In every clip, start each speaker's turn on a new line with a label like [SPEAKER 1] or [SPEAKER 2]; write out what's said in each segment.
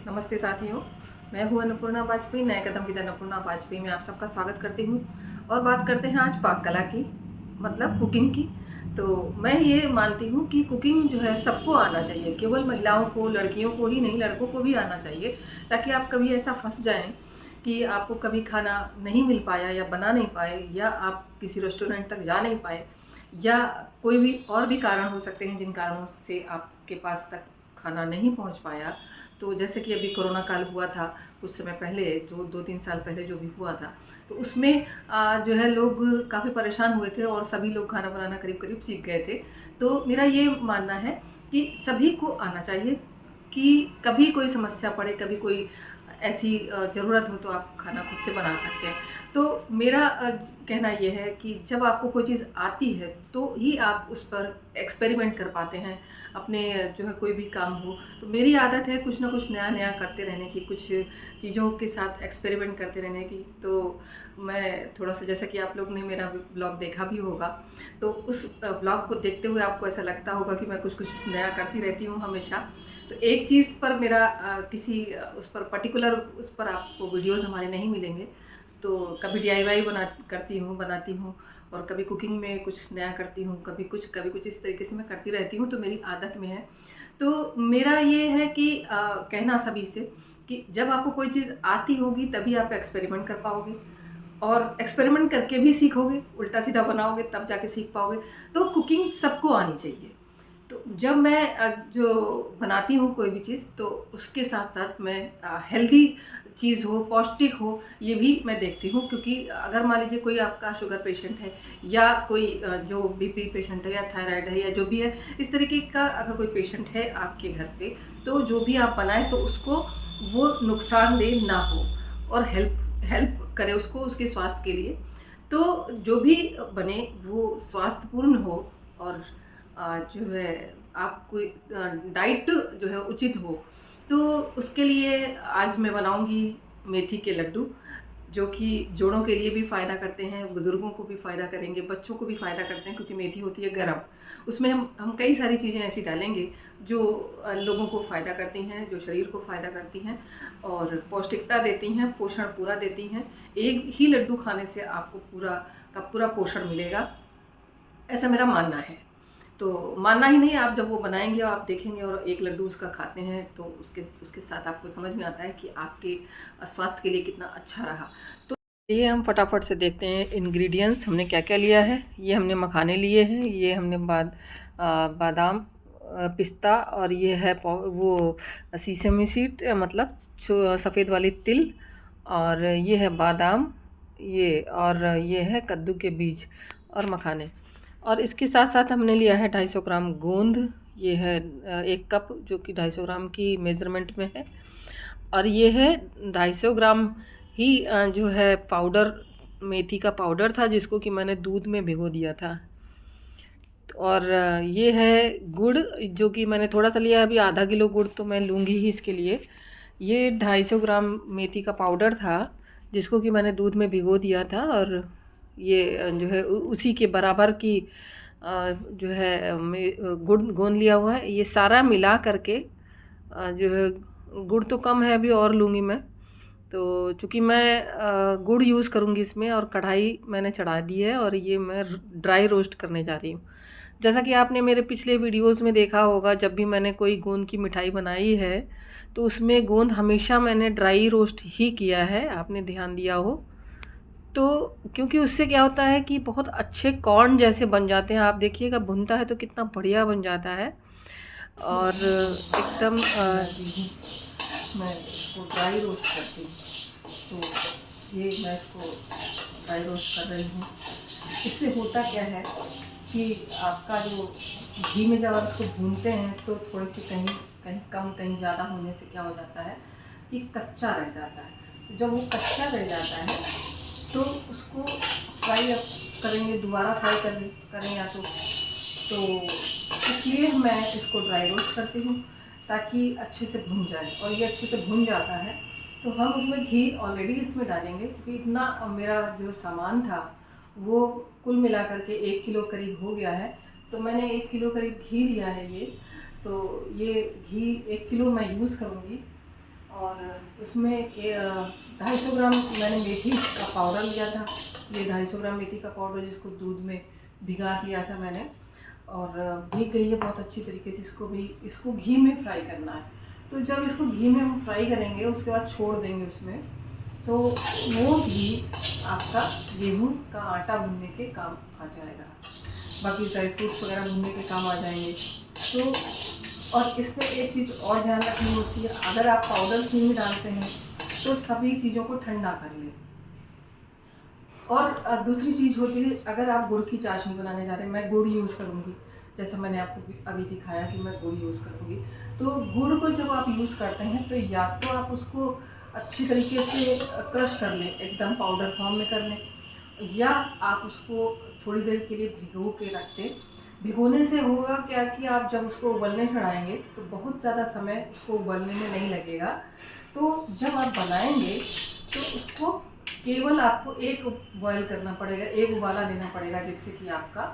[SPEAKER 1] नमस्ते साथियों, मैं हूँ अन्नपूर्णा वाजपेयी। नए कदम विद अन्नपूर्णा वाजपेयी में आप सबका स्वागत करती हूँ और बात करते हैं आज पाक कला की, मतलब कुकिंग की। तो मैं ये मानती हूँ कि कुकिंग जो है सबको आना चाहिए, केवल महिलाओं को, लड़कियों को ही नहीं, लड़कों को भी आना चाहिए, ताकि आप कभी ऐसा फंस जाएं कि आपको कभी खाना नहीं मिल पाया या बना नहीं पाए, या आप किसी रेस्टोरेंट तक जा नहीं पाए, या कोई भी और भी कारण हो सकते हैं जिन कारणों से आपके पास तक खाना नहीं पहुंच पाया। तो जैसे कि अभी कोरोना काल हुआ था कुछ समय पहले, जो 2-3 साल पहले जो भी हुआ था, तो उसमें जो है लोग काफ़ी परेशान हुए थे और सभी लोग खाना बनाना करीब करीब सीख गए थे। तो मेरा ये मानना है कि सभी को आना चाहिए, कि कभी कोई समस्या पड़े, कभी कोई ऐसी ज़रूरत हो तो आप खाना खुद से बना सकते हैं। तो मेरा कहना ये है कि जब आपको कोई चीज़ आती है तो ही आप उस पर एक्सपेरिमेंट कर पाते हैं, अपने जो है कोई भी काम हो। तो मेरी आदत है कुछ ना कुछ नया नया करते रहने की, कुछ चीज़ों के साथ एक्सपेरिमेंट करते रहने की। तो मैं थोड़ा सा, जैसा कि आप लोग ने मेरा ब्लॉग देखा भी होगा, तो उस ब्लॉग को देखते हुए आपको ऐसा लगता होगा कि मैं कुछ कुछ नया करती रहती हूँ हमेशा। तो एक चीज़ पर मेरा उस पर पर्टिकुलर उस पर आपको वीडियोस हमारे नहीं मिलेंगे। तो कभी डीआईवाई बनाती हूँ, और कभी कुकिंग में कुछ नया करती हूँ, कभी कुछ इस तरीके से मैं करती रहती हूँ। तो मेरी आदत में है। तो मेरा ये है कि कहना सभी से कि जब आपको कोई चीज़ आती होगी तभी आप एक्सपेरिमेंट कर पाओगे, और एक्सपेरिमेंट करके भी सीखोगे, उल्टा सीधा बनाओगे तब जाके सीख पाओगे। तो कुकिंग सबको आनी चाहिए। तो जब मैं जो बनाती हूँ कोई भी चीज़, तो उसके साथ साथ मैं हेल्दी चीज़ हो, पौष्टिक हो, ये भी मैं देखती हूँ। क्योंकि अगर मान लीजिए कोई आपका शुगर पेशेंट है, या कोई जो बीपी पेशेंट है, या थायराइड है, या जो भी है, इस तरीके का अगर कोई पेशेंट है आपके घर पे, तो जो भी आप बनाएं तो उसको वो नुकसानदेह ना हो, और हेल्प हेल्प करे उसको उसके स्वास्थ्य के लिए। तो जो भी बने वो स्वास्थ्यपूर्ण हो, और जो है आपको डाइट जो है उचित हो। तो उसके लिए आज मैं बनाऊंगी मेथी के लड्डू, जो कि जोड़ों के लिए भी फ़ायदा करते हैं, बुज़ुर्गों को भी फ़ायदा करेंगे, बच्चों को भी फ़ायदा करते हैं, क्योंकि मेथी होती है गरम। उसमें हम कई सारी चीज़ें ऐसी डालेंगे जो लोगों को फ़ायदा करती हैं, जो शरीर को फ़ायदा करती हैं और पौष्टिकता देती हैं, पोषण पूरा देती हैं। एक ही लड्डू खाने से आपको पूरा का पूरा पोषण मिलेगा, ऐसा मेरा मानना है। तो मानना ही नहीं, आप जब वो बनाएँगे और आप देखेंगे और एक लड्डू उसका खाते हैं, तो उसके उसके साथ आपको समझ में आता है कि आपके स्वास्थ्य के लिए कितना अच्छा रहा। तो ये हम फटाफट से देखते हैं इंग्रेडिएंट्स हमने क्या-क्या लिया है। ये हमने मखाने लिए हैं, ये हमने बादाम, पिस्ता, और ये है वो सीसमी सीड, मतलब सफ़ेद वाली तिल, और ये है बादाम, ये है कद्दू के बीज और मखाने। और इसके साथ साथ हमने लिया है 250 ग्राम गोंद। ये है 1 कप, जो कि 250 ग्राम की मेज़रमेंट में है। और ये है 250 ग्राम ही जो है पाउडर, मेथी का पाउडर था, जिसको कि मैंने दूध में भिगो दिया था। और ये है गुड़, जो कि मैंने थोड़ा सा लिया है, अभी आधा किलो गुड़ तो मैं लूँगी ही इसके लिए। ये 250 ग्राम मेथी का पाउडर था, जिसको कि मैंने दूध में भिगो दिया था। और ये जो है उसी के बराबर की जो है गुड़ गोंद लिया हुआ है। ये सारा मिला करके जो है, गुड़ तो कम है, अभी और लूँगी मैं। तो चूँकि मैं गुड़ यूज़ करूँगी इसमें, और कढ़ाई मैंने चढ़ा दी है, और ये मैं ड्राई रोस्ट करने जा रही हूँ। जैसा कि आपने मेरे पिछले वीडियोस में देखा होगा, जब भी मैंने कोई गोंद की मिठाई बनाई है तो उसमें गोंद हमेशा मैंने ड्राई रोस्ट ही किया है, आपने ध्यान दिया हो तो। क्योंकि उससे क्या होता है कि बहुत अच्छे कॉर्न जैसे बन जाते हैं। आप देखिएगा, भुनता है तो कितना बढ़िया बन जाता है, और एकदम मैं इसको ड्राई रोस्ट करती हूँ। तो ये मैं इसको ड्राई रोस्ट कर रही हूँ। इससे होता क्या है कि आपका जो घी में जब आप इसको भूनते हैं तो थोड़ी सी कहीं कहीं कम कहीं ज़्यादा होने से क्या हो जाता है कि कच्चा रह जाता है। जब वो कच्चा रह जाता है तो उसको फ्राई अप करेंगे, दोबारा फ्राई करें या तो इसलिए मैं इसको ड्राई रोस्ट करती हूँ, ताकि अच्छे से भुन जाए। और ये अच्छे से भुन जाता है तो हम उसमें घी ऑलरेडी इसमें डालेंगे, क्योंकि इतना मेरा जो सामान था वो कुल मिला करके 1 किलो करीब हो गया है। तो मैंने 1 किलो करीब घी लिया है ये। तो ये घी 1 किलो मैं यूज़ करूँगी, और उसमें 250 ग्राम मैंने मेथी का पाउडर लिया था। ये 250 ग्राम मेथी का पाउडर जिसको दूध में भिगा दिया था मैंने, और भीग गई है बहुत अच्छी तरीके से। इसको घी में फ्राई करना है। तो जब इसको घी में हम फ्राई करेंगे उसके बाद छोड़ देंगे उसमें, तो वो घी आपका गेहूं का आटा भूनने के काम आ जाएगा, बाकी ड्राई फ्रूट्स वगैरह भूनने के काम आ जाएंगे। तो और इसमें एक चीज़ और ध्यान रखनी होती है, अगर आप पाउडर घी में डालते हैं तो सभी चीज़ों को ठंडा कर लें। और दूसरी चीज़ होती है, अगर आप गुड़ की चाशनी बनाने जा रहे हैं, मैं गुड़ यूज़ करूँगी, जैसा मैंने आपको अभी दिखाया कि मैं गुड़ यूज़ करूँगी। तो गुड़ को जब आप यूज़ करते हैं तो या तो आप उसको अच्छी तरीके से क्रश कर लें, एकदम पाउडर फॉर्म में कर लें, या आप उसको थोड़ी देर के लिए भिगो के रख दें। भिगोने से होगा क्या कि आप जब उसको उबलने चढ़ाएंगे तो बहुत ज़्यादा समय उसको उबलने में नहीं लगेगा। तो जब आप बनाएंगे तो उसको केवल आपको एक बॉयल करना पड़ेगा, एक उबाला देना पड़ेगा, जिससे कि आपका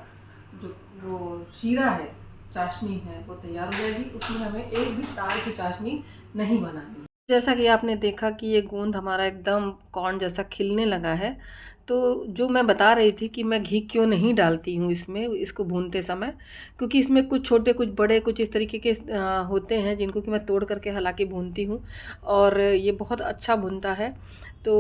[SPEAKER 1] जो वो शीरा है, चाशनी है, वो तैयार हो जाएगी। उसमें हमें एक भी तार की चाशनी नहीं बनानी। जैसा कि आपने देखा कि ये गोंद हमारा एकदम कॉर्न जैसा खिलने लगा है। तो जो मैं बता रही थी कि मैं घी क्यों नहीं डालती हूँ इसमें, इसको भूनते समय, क्योंकि इसमें कुछ छोटे कुछ बड़े कुछ इस तरीके के होते हैं जिनको कि मैं तोड़ करके हालांकि भूनती हूँ, और ये बहुत अच्छा भूनता है। तो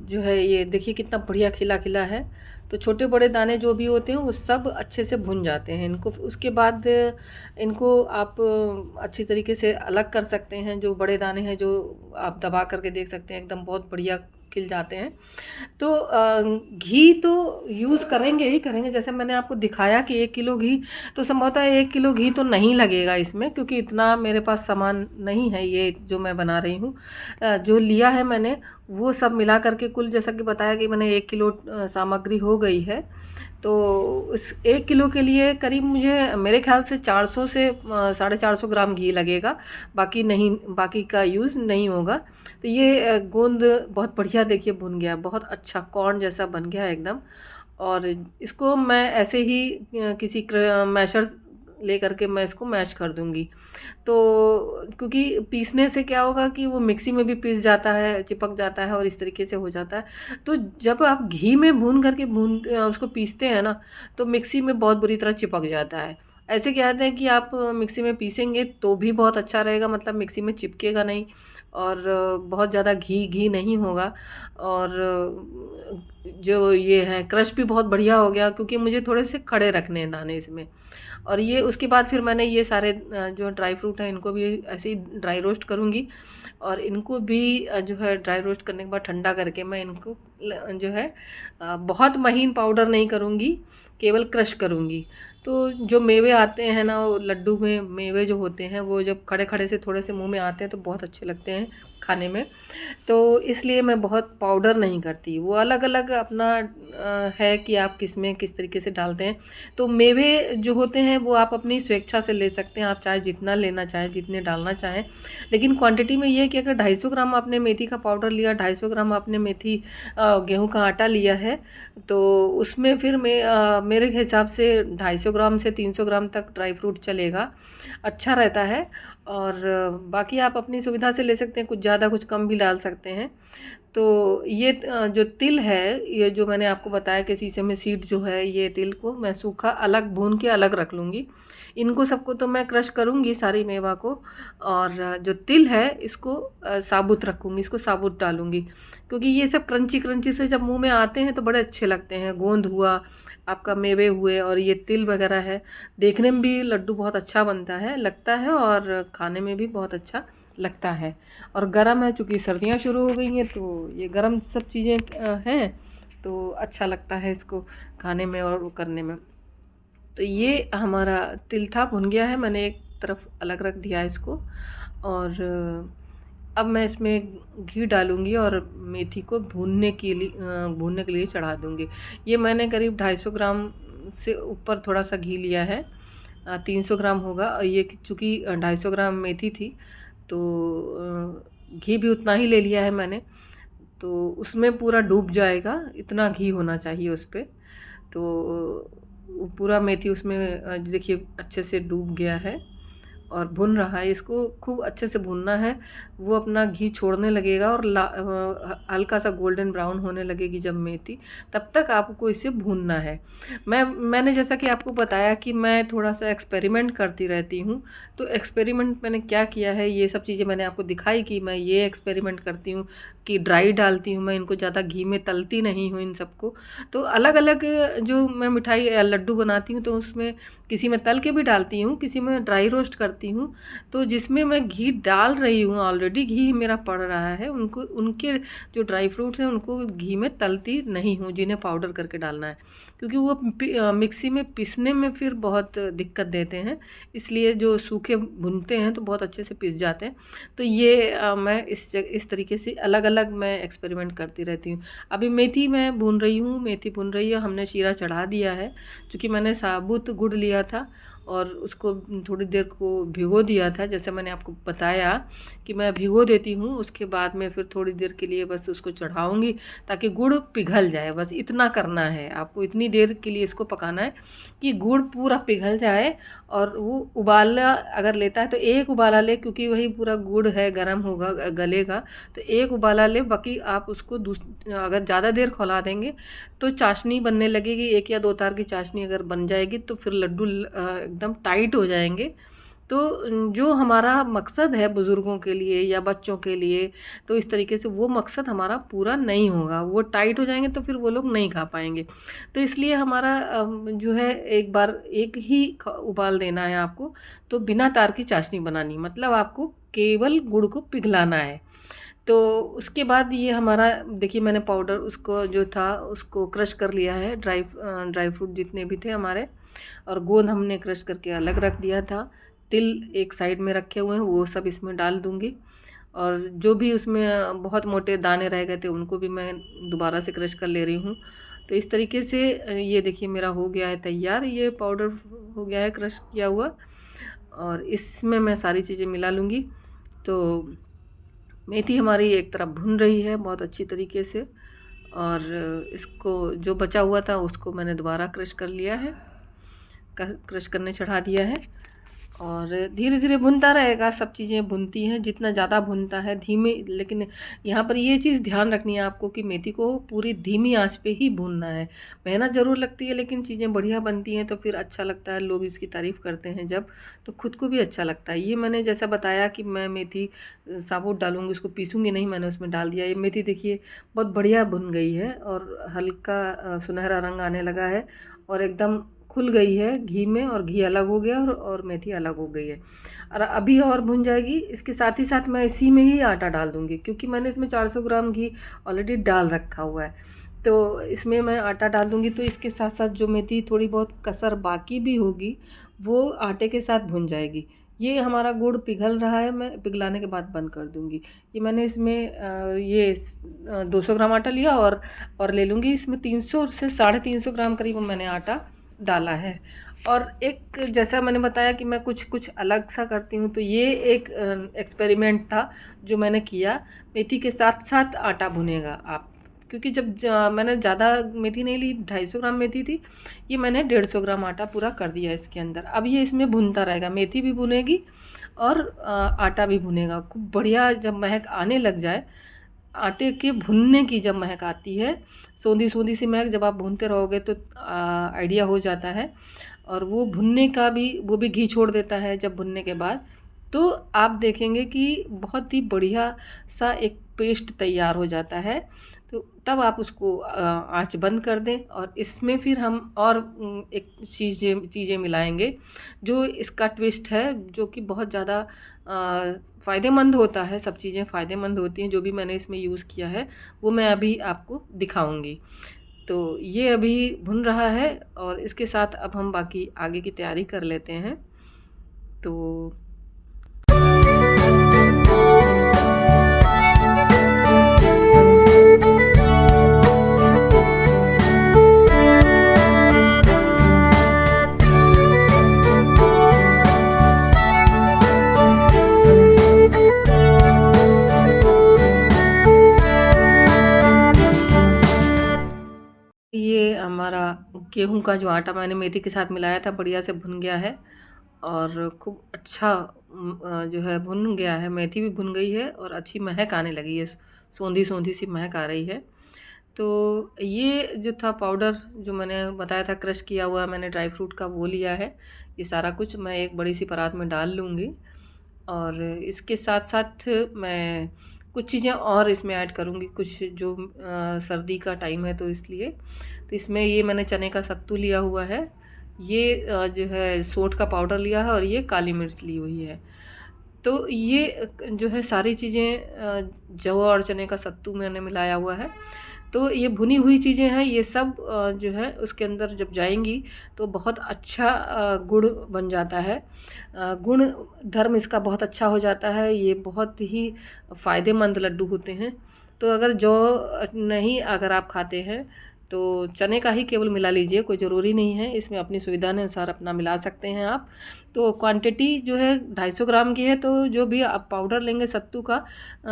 [SPEAKER 1] जो है ये देखिए कितना बढ़िया खिला खिला है। तो छोटे बड़े दाने जो भी होते हैं वो सब अच्छे से भुन जाते हैं। इनको उसके बाद इनको आप अच्छी तरीके से अलग कर सकते हैं। जो बड़े दाने हैं जो आप दबा करके देख सकते हैं एकदम बहुत बढ़िया खिल जाते हैं। तो घी तो यूज़ करेंगे ही करेंगे, जैसे मैंने आपको दिखाया कि 1 किलो घी, तो संभवतः 1 किलो घी तो नहीं लगेगा इसमें, क्योंकि इतना मेरे पास सामान नहीं है ये जो मैं बना रही हूँ। जो लिया है मैंने वो सब मिला करके कुल, जैसा कि बताया कि मैंने 1 किलो सामग्री हो गई है। तो इस 1 किलो के लिए करीब मुझे मेरे ख्याल से 400 से 450 ग्राम घी लगेगा, बाकी नहीं, बाकी का यूज़ नहीं होगा। तो ये गोंद बहुत बढ़िया देखिए भुन गया, बहुत अच्छा कॉर्न जैसा बन गया एकदम। और इसको मैं ऐसे ही किसी मैशर ले करके मैं इसको मैश कर दूंगी। तो क्योंकि पीसने से क्या होगा कि वो मिक्सी में भी पीस जाता है, चिपक जाता है और इस तरीके से हो जाता है। तो जब आप घी में भून करके उसको पीसते हैं ना, तो मिक्सी में बहुत बुरी तरह चिपक जाता है। ऐसे कहते हैं कि आप मिक्सी में पीसेंगे तो भी बहुत अच्छा रहेगा, मतलब मिक्सी में चिपकेगा नहीं, और बहुत ज़्यादा घी घी नहीं होगा। और जो ये है क्रश भी बहुत बढ़िया हो गया, क्योंकि मुझे थोड़े से खड़े रखने हैं दाने इसमें। और ये उसके बाद फिर मैंने ये सारे जो ड्राई फ्रूट हैं इनको भी ऐसे ही ड्राई रोस्ट करूँगी, और इनको भी जो है ड्राई रोस्ट करने के बाद ठंडा करके मैं इनको जो है बहुत महीन पाउडर नहीं करूँगी, केवल क्रश करूँगी। तो जो मेवे आते हैं ना, वो लड्डू में मेवे जो होते हैं वो जब खड़े खड़े से थोड़े से मुंह में आते हैं तो बहुत अच्छे लगते हैं खाने में। तो इसलिए मैं बहुत पाउडर नहीं करती, वो अलग अलग अपना है कि आप किस में किस तरीके से डालते हैं। तो मेवे जो होते हैं वो आप अपनी स्वेच्छा से ले सकते हैं, आप चाहे जितना लेना चाहें, जितने डालना चाहें। लेकिन क्वांटिटी में ये है कि अगर 250 ग्राम आपने मेथी का पाउडर लिया, 250 ग्राम आपने मेथी गेहूं का आटा लिया है, तो उसमें फिर मेरे हिसाब से 250 ग्राम से 300 ग्राम तक ड्राई फ्रूट चलेगा, अच्छा रहता है। और बाकी आप अपनी सुविधा से ले सकते हैं, कुछ ज़्यादा कुछ कम भी डाल सकते हैं। तो ये जो तिल है, ये जो मैंने आपको बताया कि सीसम सीड जो है, ये तिल को मैं सूखा अलग भून के अलग रख लूँगी। इनको सबको तो मैं क्रश करूँगी सारी मेवा को, और जो तिल है इसको साबुत रखूँगी, इसको साबुत डालूँगी, क्योंकि ये सब क्रंची क्रंची से जब मुंह में आते हैं तो बड़े अच्छे लगते हैं। गोंद हुआ आपका, मेवे हुए, और ये तिल वगैरह है, देखने में भी लड्डू बहुत अच्छा बनता है, लगता है, और खाने में भी बहुत अच्छा लगता है। और गरम है, चूँकि सर्दियाँ शुरू हो गई हैं तो ये गरम सब चीज़ें हैं, तो अच्छा लगता है इसको खाने में और वो करने में। तो ये हमारा तिल था, भुन गया है, मैंने एक तरफ अलग रख दिया है इसको। और अब मैं इसमें घी डालूँगी और मेथी को भूनने के लिए चढ़ा दूँगी। ये मैंने करीब 250 ग्राम से ऊपर थोड़ा सा घी लिया है, 300 ग्राम होगा। और ये चूँकि 250 ग्राम मेथी थी तो घी भी उतना ही ले लिया है मैंने, तो उसमें पूरा डूब जाएगा, इतना घी होना चाहिए उस पर। तो पूरा मेथी उसमें देखिए अच्छे से डूब गया है, और भुन रहा है। इसको खूब अच्छे से भुनना है। वो अपना घी छोड़ने लगेगा और हल्का सा गोल्डन ब्राउन होने लगेगी जब मेथी, तब तक आपको इसे भूनना है। मैंने जैसा कि आपको बताया कि मैं थोड़ा सा एक्सपेरिमेंट करती रहती हूँ। तो एक्सपेरिमेंट मैंने क्या किया है, ये सब चीज़ें मैंने आपको दिखाई कि मैं ये एक्सपेरिमेंट करती हूँ कि ड्राई डालती हूँ, मैं इनको ज़्यादा घी में तलती नहीं हूँ इन सबको। तो अलग अलग जो मैं मिठाई लड्डू बनाती हूँ तो उसमें किसी में तल के भी डालती हूँ, किसी में ड्राई रोस्ट करती हूँ। तो जिसमें मैं घी डाल रही हूँ, ऑलरेडी घी मेरा पड़ रहा है, उनको उनके जो ड्राई फ्रूट्स हैं उनको घी में तलती नहीं हूँ, जिन्हें पाउडर करके डालना है, क्योंकि वो मिक्सी में पीसने में फिर बहुत दिक्कत देते हैं। इसलिए जो सूखे भुनते हैं तो बहुत अच्छे से पिस जाते हैं। तो ये मैं इस तरीके से अलग अलग मैं एक्सपेरिमेंट करती रहती हूँ। अभी मेथी मैं भून रही हूँ, मेथी भून रही है, हमने शीरा चढ़ा दिया है। क्योंकि मैंने साबुत गुड़ लिया था और उसको थोड़ी देर को भिगो दिया था, जैसे मैंने आपको बताया कि मैं भिगो देती हूँ, उसके बाद में फिर थोड़ी देर के लिए बस उसको चढ़ाऊँगी ताकि गुड़ पिघल जाए। बस इतना करना है आपको, इतनी देर के लिए इसको पकाना है कि गुड़ पूरा पिघल जाए। और वो उबाला अगर लेता है तो एक उबाला ले, क्योंकि वही पूरा गुड़ है, गर्म होगा, गलेगा। तो एक उबाला ले, बाकी आप उसको अगर ज़्यादा देर खौला देंगे तो चाशनी बनने लगेगी। एक या दो तार की चाशनी अगर बन जाएगी तो फिर लड्डू एकदम टाइट हो जाएंगे। तो जो हमारा मकसद है बुज़ुर्गों के लिए या बच्चों के लिए, तो इस तरीके से वो मकसद हमारा पूरा नहीं होगा। वो टाइट हो जाएंगे तो फिर वो लोग नहीं खा पाएंगे। तो इसलिए हमारा जो है एक बार एक ही उबाल देना है आपको। तो बिना तार की चाशनी बनानी, मतलब आपको केवल गुड़ को पिघलाना है। तो उसके बाद ये हमारा देखिए, मैंने पाउडर उसको जो था उसको क्रश कर लिया है, ड्राई फ्रूट जितने भी थे हमारे, और गोंद हमने क्रश करके अलग रख दिया था। तिल एक साइड में रखे हुए हैं, वो सब इसमें डाल दूँगी। और जो भी उसमें बहुत मोटे दाने रह गए थे उनको भी मैं दोबारा से क्रश कर ले रही हूँ। तो इस तरीके से ये देखिए मेरा हो गया है तैयार, ये पाउडर हो गया है क्रश किया हुआ। और इसमें मैं सारी चीज़ें मिला लूँगी। तो मेथी हमारी एक तरफ भुन रही है बहुत अच्छी तरीके से, और इसको जो बचा हुआ था उसको मैंने दोबारा क्रश कर लिया है, क्रश करने चढ़ा दिया है। और धीरे धीरे भुनता रहेगा, सब चीज़ें भुनती हैं, जितना ज़्यादा भुनता है धीमे। लेकिन यहाँ पर ये चीज़ ध्यान रखनी है आपको कि मेथी को पूरी धीमी आंच पे ही भूनना है। मेहनत ज़रूर लगती है लेकिन चीज़ें बढ़िया बनती हैं तो फिर अच्छा लगता है, लोग इसकी तारीफ़ करते हैं जब, तो खुद को भी अच्छा लगता है। ये मैंने जैसा बताया कि मैं मेथी साबुत डालूँगी, उसको पीसूँगी नहीं, मैंने उसमें डाल दिया। ये मेथी देखिए बहुत बढ़िया भुन गई है और हल्का सुनहरा रंग आने लगा है और एकदम खुल गई है घी में, और घी अलग हो गया और मेथी अलग हो गई है। और अभी और भुन जाएगी। इसके साथ ही साथ मैं इसी में ही आटा डाल दूँगी, क्योंकि मैंने इसमें 400 ग्राम घी ऑलरेडी डाल रखा हुआ है। तो इसमें मैं आटा डाल दूँगी, तो इसके साथ साथ जो मेथी थोड़ी बहुत कसर बाकी भी होगी वो आटे के साथ भुन जाएगी। ये हमारा गुड़ पिघल रहा है, मैं पिघलाने के बाद बंद कर दूँगी। ये मैंने इसमें ये 200 ग्राम आटा लिया और ले लूँगी। इसमें 300 से 350 ग्राम करीब मैंने आटा डाला है। और एक जैसा मैंने बताया कि मैं कुछ कुछ अलग सा करती हूँ, तो ये एक एक्सपेरिमेंट था जो मैंने किया। मेथी के साथ साथ आटा भुनेगा आप, क्योंकि जब मैंने ज़्यादा मेथी नहीं ली, 250 ग्राम मेथी थी, ये मैंने 150 ग्राम आटा पूरा कर दिया इसके अंदर। अब ये इसमें भुनता रहेगा, मेथी भी भुनेगी और आटा भी भुनेगा खूब बढ़िया। जब महक आने लग जाए, आटे के भुनने की जब महक आती है, सोंधी सोंधी सी महक, जब आप भूनते रहोगे तो आइडिया हो जाता है। और वो भुनने का भी, वो भी घी छोड़ देता है जब भुनने के बाद, तो आप देखेंगे कि बहुत ही बढ़िया सा एक पेस्ट तैयार हो जाता है। तो तब आप उसको आंच बंद कर दें, और इसमें फिर हम और एक चीज़ें मिलाएंगे जो इसका ट्विस्ट है, जो कि बहुत ज़्यादा फ़ायदेमंद होता है। सब चीज़ें फ़ायदेमंद होती हैं जो भी मैंने इसमें यूज़ किया है, वो मैं अभी आपको दिखाऊंगी। तो ये अभी भुन रहा है और इसके साथ अब हम बाकी आगे की तैयारी कर लेते हैं। तो ये हमारा गेहूं का जो आटा मैंने मेथी के साथ मिलाया था बढ़िया से भुन गया है, और खूब अच्छा जो है भुन गया है, मेथी भी भुन गई है और अच्छी महक आने लगी है, सोंधी-सोंधी सी महक आ रही है। तो ये जो था पाउडर जो मैंने बताया था क्रश किया हुआ मैंने ड्राई फ्रूट का वो लिया है। ये सारा कुछ मैं एक बड़ी सी परात में डाल लूँगी और इसके साथ-साथ मैं कुछ चीज़ें और इसमें ऐड करूँगी, कुछ जो सर्दी का टाइम है तो इसलिए। तो इसमें ये मैंने चने का सत्तू लिया हुआ है, ये जो है सोंठ का पाउडर लिया है और ये काली मिर्च ली हुई है। तो ये जो है सारी चीज़ें जव और चने का सत्तू मैंने मिलाया हुआ है। तो ये भुनी हुई चीज़ें हैं, ये सब जो है उसके अंदर जब जाएँगी तो बहुत अच्छा गुड़ बन जाता है। गुण धर्म इसका बहुत अच्छा हो जाता है, ये बहुत ही फ़ायदेमंद लड्डू होते हैं। तो अगर जौ नहीं अगर आप खाते हैं तो चने का ही केवल मिला लीजिए, कोई ज़रूरी नहीं है, इसमें अपनी सुविधा अनुसार अपना मिला सकते हैं आप। तो क्वांटिटी जो है 250 ग्राम की है, तो जो भी आप पाउडर लेंगे सत्तू का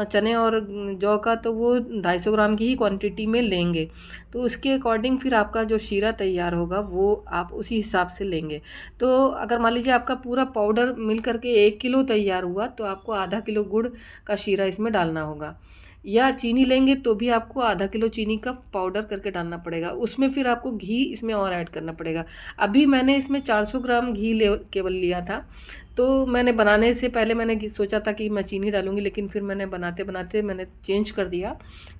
[SPEAKER 1] चने और जौ का, तो वो 250 ग्राम की ही क्वांटिटी में लेंगे। तो उसके अकॉर्डिंग फिर आपका जो शीरा तैयार होगा वो आप उसी हिसाब से लेंगे। तो अगर मान लीजिए आपका पूरा पाउडर मिल कर के 1 किलो तैयार हुआ तो आपको आधा किलो गुड़ का शीरा इसमें डालना होगा। या चीनी लेंगे तो भी आपको आधा किलो चीनी का पाउडर करके डालना पड़ेगा। उसमें फिर आपको घी इसमें और ऐड करना पड़ेगा। अभी मैंने इसमें 400 ग्राम घी केवल लिया था। तो मैंने बनाने से पहले मैंने सोचा था कि मैं चीनी डालूँगी, लेकिन फिर मैंने बनाते-बनाते मैंने चेंज कर दिया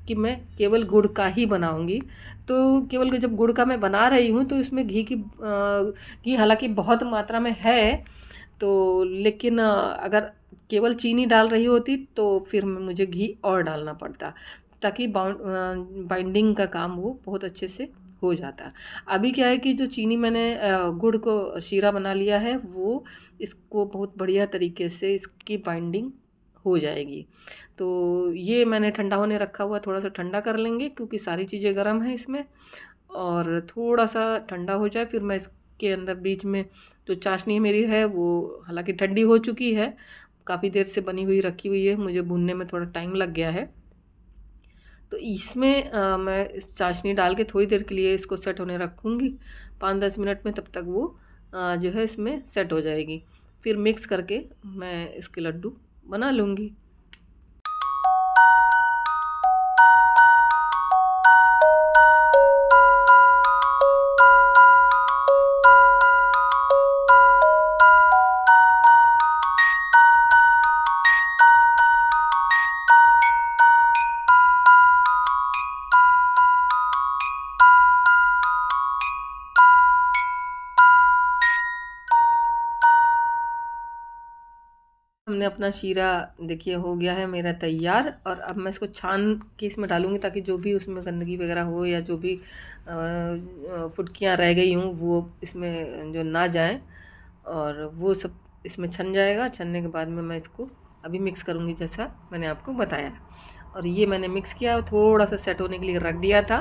[SPEAKER 1] कि मैं केवल गुड़ का ही बनाऊँगी। तो केवल जब गुड़ का मैं बना रही हूँ तो इसमें घी हालाँकि बहुत मात्रा में है, तो लेकिन अगर केवल चीनी डाल रही होती तो फिर मुझे घी और डालना पड़ता, ताकि बाइंडिंग का काम वो बहुत अच्छे से हो जाता। अभी क्या है कि जो चीनी मैंने गुड़ को शीरा बना लिया है वो इसको बहुत बढ़िया तरीके से इसकी बाइंडिंग हो जाएगी। तो ये मैंने ठंडा होने रखा हुआ, थोड़ा सा ठंडा कर लेंगे क्योंकि सारी चीज़ें गर्म हैं इसमें। और थोड़ा सा ठंडा हो जाए फिर मैं इसके अंदर बीच में जो चाशनी मेरी है वो हालांकि ठंडी हो चुकी है, काफ़ी देर से बनी हुई रखी हुई है, मुझे भूनने में थोड़ा टाइम लग गया है। तो इसमें मैं इस चाशनी डाल के थोड़ी देर के लिए इसको सेट होने रखूँगी, 5-10 मिनट में, तब तक वो जो है इसमें सेट हो जाएगी। फिर मिक्स करके मैं इसके लड्डू बना लूँगी। हमने अपना शीरा देखिए हो गया है मेरा तैयार, और अब मैं इसको छान के इसमें डालूँगी ताकि जो भी उसमें गंदगी वगैरह हो या जो भी फुटकियाँ रह गई हों वो इसमें जो ना जाएं, और वो सब इसमें छन जाएगा। छनने के बाद में मैं इसको अभी मिक्स करूँगी जैसा मैंने आपको बताया। और ये मैंने मिक्स किया, थोड़ा सा सेट होने के लिए रख दिया था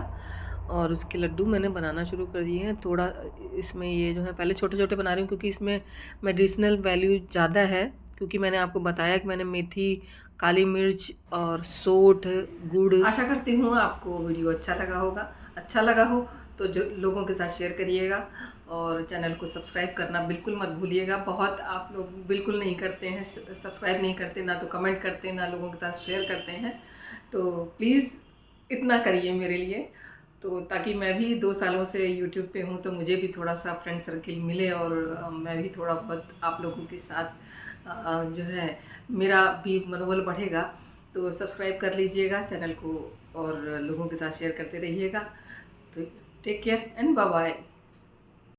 [SPEAKER 1] और उसके लड्डू मैंने बनाना शुरू कर दिए हैं। थोड़ा इसमें ये जो है पहले छोटे छोटे बना रही हूँ क्योंकि इसमें मेडिसिनल वैल्यू ज़्यादा है, क्योंकि मैंने आपको बताया कि मैंने मेथी, काली मिर्च और सोंठ, गुड़। आशा करती हूँ आपको वीडियो अच्छा लगा होगा। अच्छा लगा हो तो जो लोगों के साथ शेयर करिएगा और चैनल को सब्सक्राइब करना बिल्कुल मत भूलिएगा। बहुत आप लोग बिल्कुल नहीं करते हैं, सब्सक्राइब नहीं करते, ना तो कमेंट करते, ना लोगों के साथ शेयर करते हैं। तो प्लीज़ इतना करिए मेरे लिए, तो ताकि मैं भी 2 सालों से यूट्यूब पे हूँ तो मुझे भी थोड़ा सा फ्रेंड सर्किल मिले और मैं भी थोड़ा बहुत आप लोगों के साथ जो है मेरा भी मनोबल बढ़ेगा। तो सब्सक्राइब कर लीजिएगा चैनल को और लोगों के साथ शेयर करते रहिएगा। तो take care and bye bye.